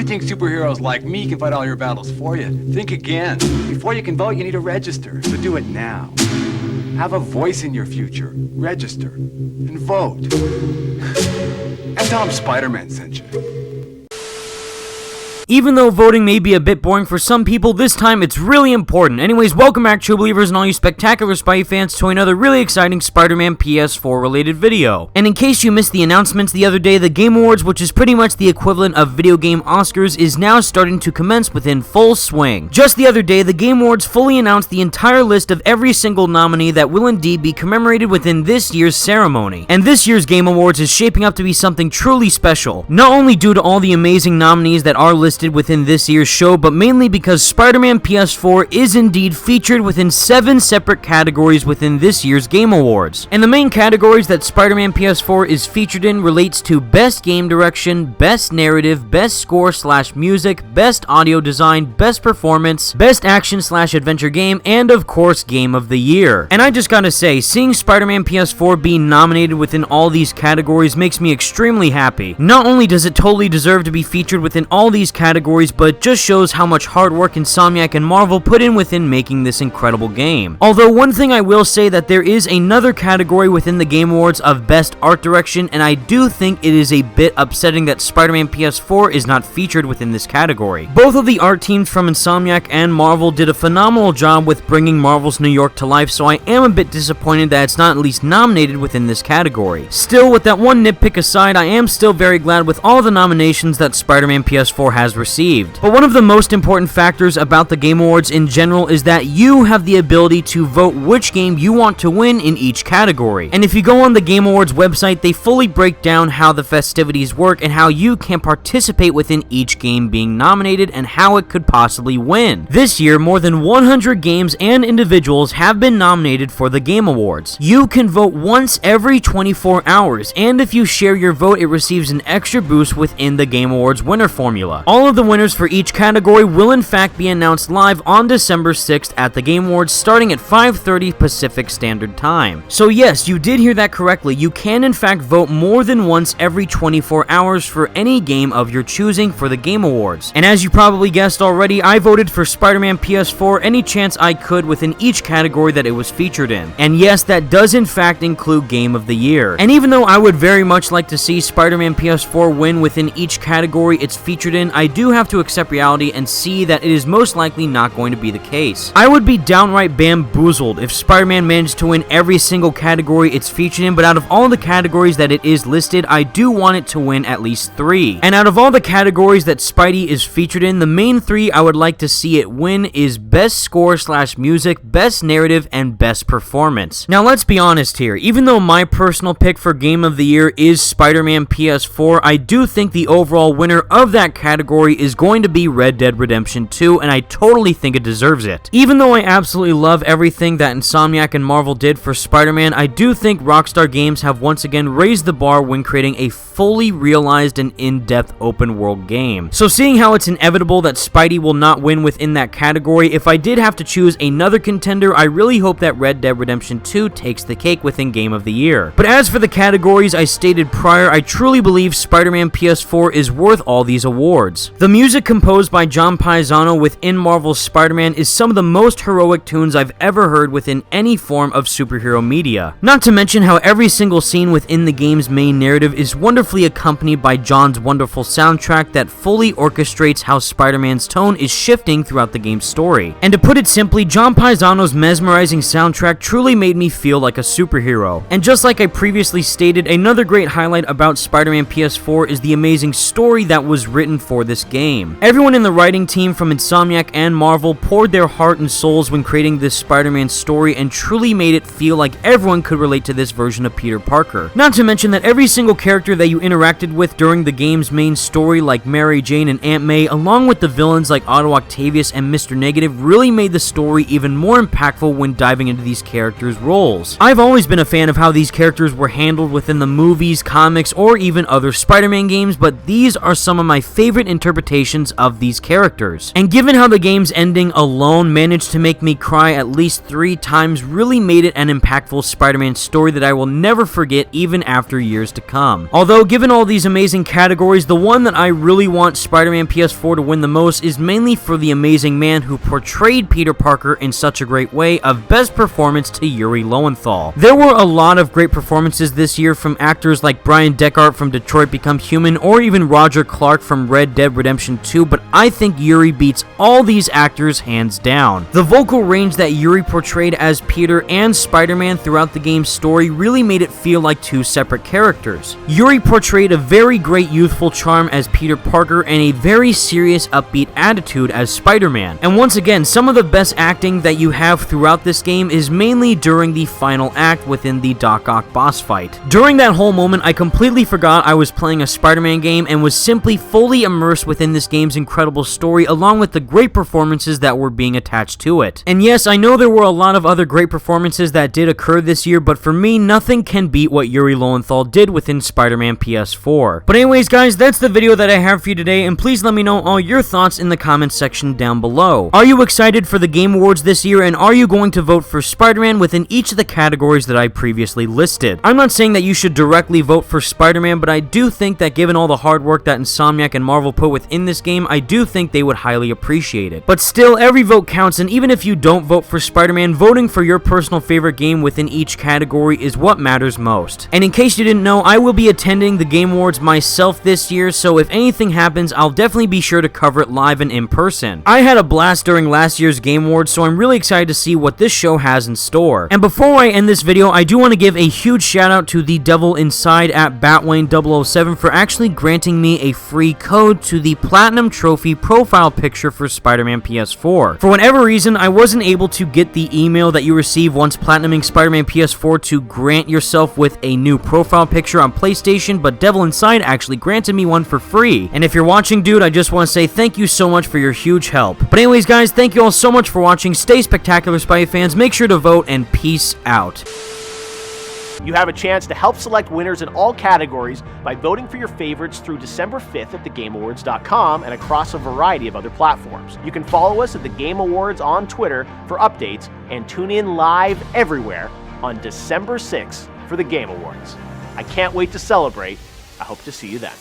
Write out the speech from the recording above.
think superheroes like me can fight all your battles for you? Think again. Before you can vote, you need to register. So do it now. Have a voice in your future. Register. And vote. And tell them Spider-Man sent you. Even though voting may be a bit boring for some people, this time it's really important. Anyways, welcome back, true believers and all you spectacular Spidey fans, to another really exciting Spider-Man PS4 related video. And in case you missed the announcements the other day, the Game Awards, which is pretty much the equivalent of video game Oscars, is now starting to commence within full swing. Just the other day, the Game Awards fully announced the entire list of every single nominee that will indeed be commemorated within this year's ceremony. And this year's Game Awards is shaping up to be something truly special, not only due to all the amazing nominees that are listed within this year's show, but mainly because Spider-Man PS4 is indeed featured within 7 separate categories within this year's Game Awards. And the main categories that Spider-Man PS4 is featured in relates to Best Game Direction, Best Narrative, Best Score/Music, Best Audio Design, Best Performance, Best Action/Adventure Game, and of course Game of the Year. And I just gotta say, seeing Spider-Man PS4 be nominated within all these categories makes me extremely happy. Not only does it totally deserve to be featured within all these categories, but just shows how much hard work Insomniac and Marvel put in within making this incredible game. Although one thing I will say, that there is another category within the Game Awards of Best Art Direction, and I do think it is a bit upsetting that Spider-Man PS4 is not featured within this category. Both of the art teams from Insomniac and Marvel did a phenomenal job with bringing Marvel's New York to life, so I am a bit disappointed that it's not at least nominated within this category. Still, with that one nitpick aside, I am still very glad with all the nominations that Spider-Man PS4 has received. But one of the most important factors about the Game Awards in general is that you have the ability to vote which game you want to win in each category. And if you go on the Game Awards website, they fully break down how the festivities work and how you can participate within each game being nominated and how it could possibly win. This year, more than 100 games and individuals have been nominated for the Game Awards. You can vote once every 24 hours, and if you share your vote, it receives an extra boost within the Game Awards winner formula. All of the winners for each category will in fact be announced live on December 6th at the Game Awards, starting at 5:30 Pacific Standard Time. So yes, you did hear that correctly. You can in fact vote more than once every 24 hours for any game of your choosing for the Game Awards. And as you probably guessed already, I voted for Spider-Man PS4 any chance I could within each category that it was featured in. And yes, that does in fact include Game of the Year. And even though I would very much like to see Spider-Man PS4 win within each category it's featured in, I do have to accept reality and see that it is most likely not going to be the case. I would be downright bamboozled if Spider-Man managed to win every single category it's featured in, but out of all the categories that it is listed, I do want it to win at least 3. And out of all the categories that Spidey is featured in, the main 3 I would like to see it win is Best Score/Music, Best Narrative, and Best Performance. Now let's be honest here, even though my personal pick for Game of the Year is Spider-Man PS4, I do think the overall winner of that category is going to be Red Dead Redemption 2, and I totally think it deserves it. Even though I absolutely love everything that Insomniac and Marvel did for Spider-Man, I do think Rockstar Games have once again raised the bar when creating a fully realized and in-depth open world game. So seeing how it's inevitable that Spidey will not win within that category, if I did have to choose another contender, I really hope that Red Dead Redemption 2 takes the cake within Game of the Year. But as for the categories I stated prior, I truly believe Spider-Man PS4 is worth all these awards. The music composed by John Paisano within Marvel's Spider-Man is some of the most heroic tunes I've ever heard within any form of superhero media. Not to mention how every single scene within the game's main narrative is wonderfully accompanied by John's wonderful soundtrack that fully orchestrates how Spider-Man's tone is shifting throughout the game's story. And to put it simply, John Paisano's mesmerizing soundtrack truly made me feel like a superhero. And just like I previously stated, another great highlight about Spider-Man PS4 is the amazing story that was written for this game. Everyone in the writing team from Insomniac and Marvel poured their heart and souls when creating this Spider-Man story and truly made it feel like everyone could relate to this version of Peter Parker. Not to mention that every single character that you interacted with during the game's main story, like Mary Jane and Aunt May, along with the villains like Otto Octavius and Mr. Negative, really made the story even more impactful when diving into these characters' roles. I've always been a fan of how these characters were handled within the movies, comics, or even other Spider-Man games, but these are some of my favorite interpretations interpretations of these characters. And given how the game's ending alone managed to make me cry at least 3 times, really made it an impactful Spider-Man story that I will never forget even after years to come. Although, given all these amazing categories, the one that I really want Spider-Man PS4 to win the most is mainly for the amazing man who portrayed Peter Parker in such a great way of Best Performance to Yuri Lowenthal. There were a lot of great performances this year from actors like Brian Deckard from Detroit Become Human or even Roger Clark from Red Dead Redemption 2, but I think Yuri beats all these actors hands down. The vocal range that Yuri portrayed as Peter and Spider-Man throughout the game's story really made it feel like 2 separate characters. Yuri portrayed a very great youthful charm as Peter Parker and a very serious upbeat attitude as Spider-Man. And once again, some of the best acting that you have throughout this game is mainly during the final act within the Doc Ock boss fight. During that whole moment, I completely forgot I was playing a Spider-Man game and was simply fully immersed within this game's incredible story along with the great performances that were being attached to it. And yes, I know there were a lot of other great performances that did occur this year, but for me, nothing can beat what Yuri Lowenthal did within Spider-Man PS4. But anyways guys, that's the video that I have for you today, and please let me know all your thoughts in the comments section down below. Are you excited for the Game Awards this year, and are you going to vote for Spider-Man within each of the categories that I previously listed? I'm not saying that you should directly vote for Spider-Man, but I do think that given all the hard work that Insomniac and Marvel put within this game, I do think they would highly appreciate it. But still, every vote counts, and even if you don't vote for Spider-Man, voting for your personal favorite game within each category is what matters most. And in case you didn't know, I will be attending the Game Awards myself this year, so if anything happens, I'll definitely be sure to cover it live and in person. I had a blast during last year's Game Awards, so I'm really excited to see what this show has in store. And before I end this video, I do want to give a huge shout out to the Devil Inside at Batwayne007 for actually granting me a free code to the Platinum Trophy profile picture for Spider-Man PS4. For whatever reason, I wasn't able to get the email that you receive once platinuming Spider-Man PS4 to grant yourself with a new profile picture on PlayStation, but Devil Inside actually granted me one for free. And if you're watching, dude, I just want to say thank you so much for your huge help. But anyways, guys, thank you all so much for watching. Stay spectacular, Spidey fans. Make sure to vote, and peace out. You have a chance to help select winners in all categories by voting for your favorites through December 5th at thegameawards.com and across a variety of other platforms. You can follow us at The Game Awards on Twitter for updates and tune in live everywhere on December 6th for The Game Awards. I can't wait to celebrate. I hope to see you then.